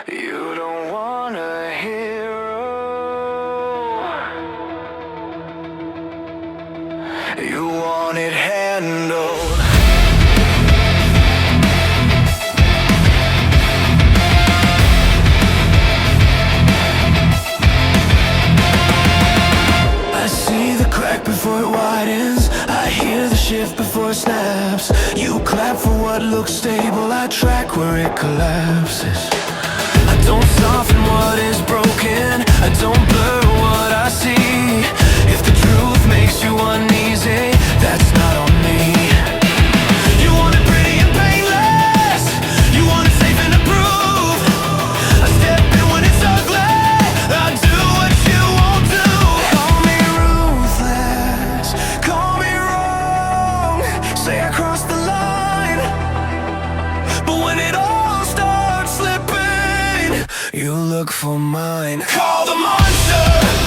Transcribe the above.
You don't want a hero, you want it handled. I see the crack before it widens, I hear the shift before it snaps. You clap for what looks stable, I track where it collapses. I don't soften what is broken, I don't blur what I see. If the truth makes you uneasy, that's not on me. You want it pretty and painless, you want it safe and approved. I step in when it's ugly, I do what you won't do. Call me ruthless, call me wrong, say I crossed the line, but when it all starts slipping, you look for mine. Call the monster.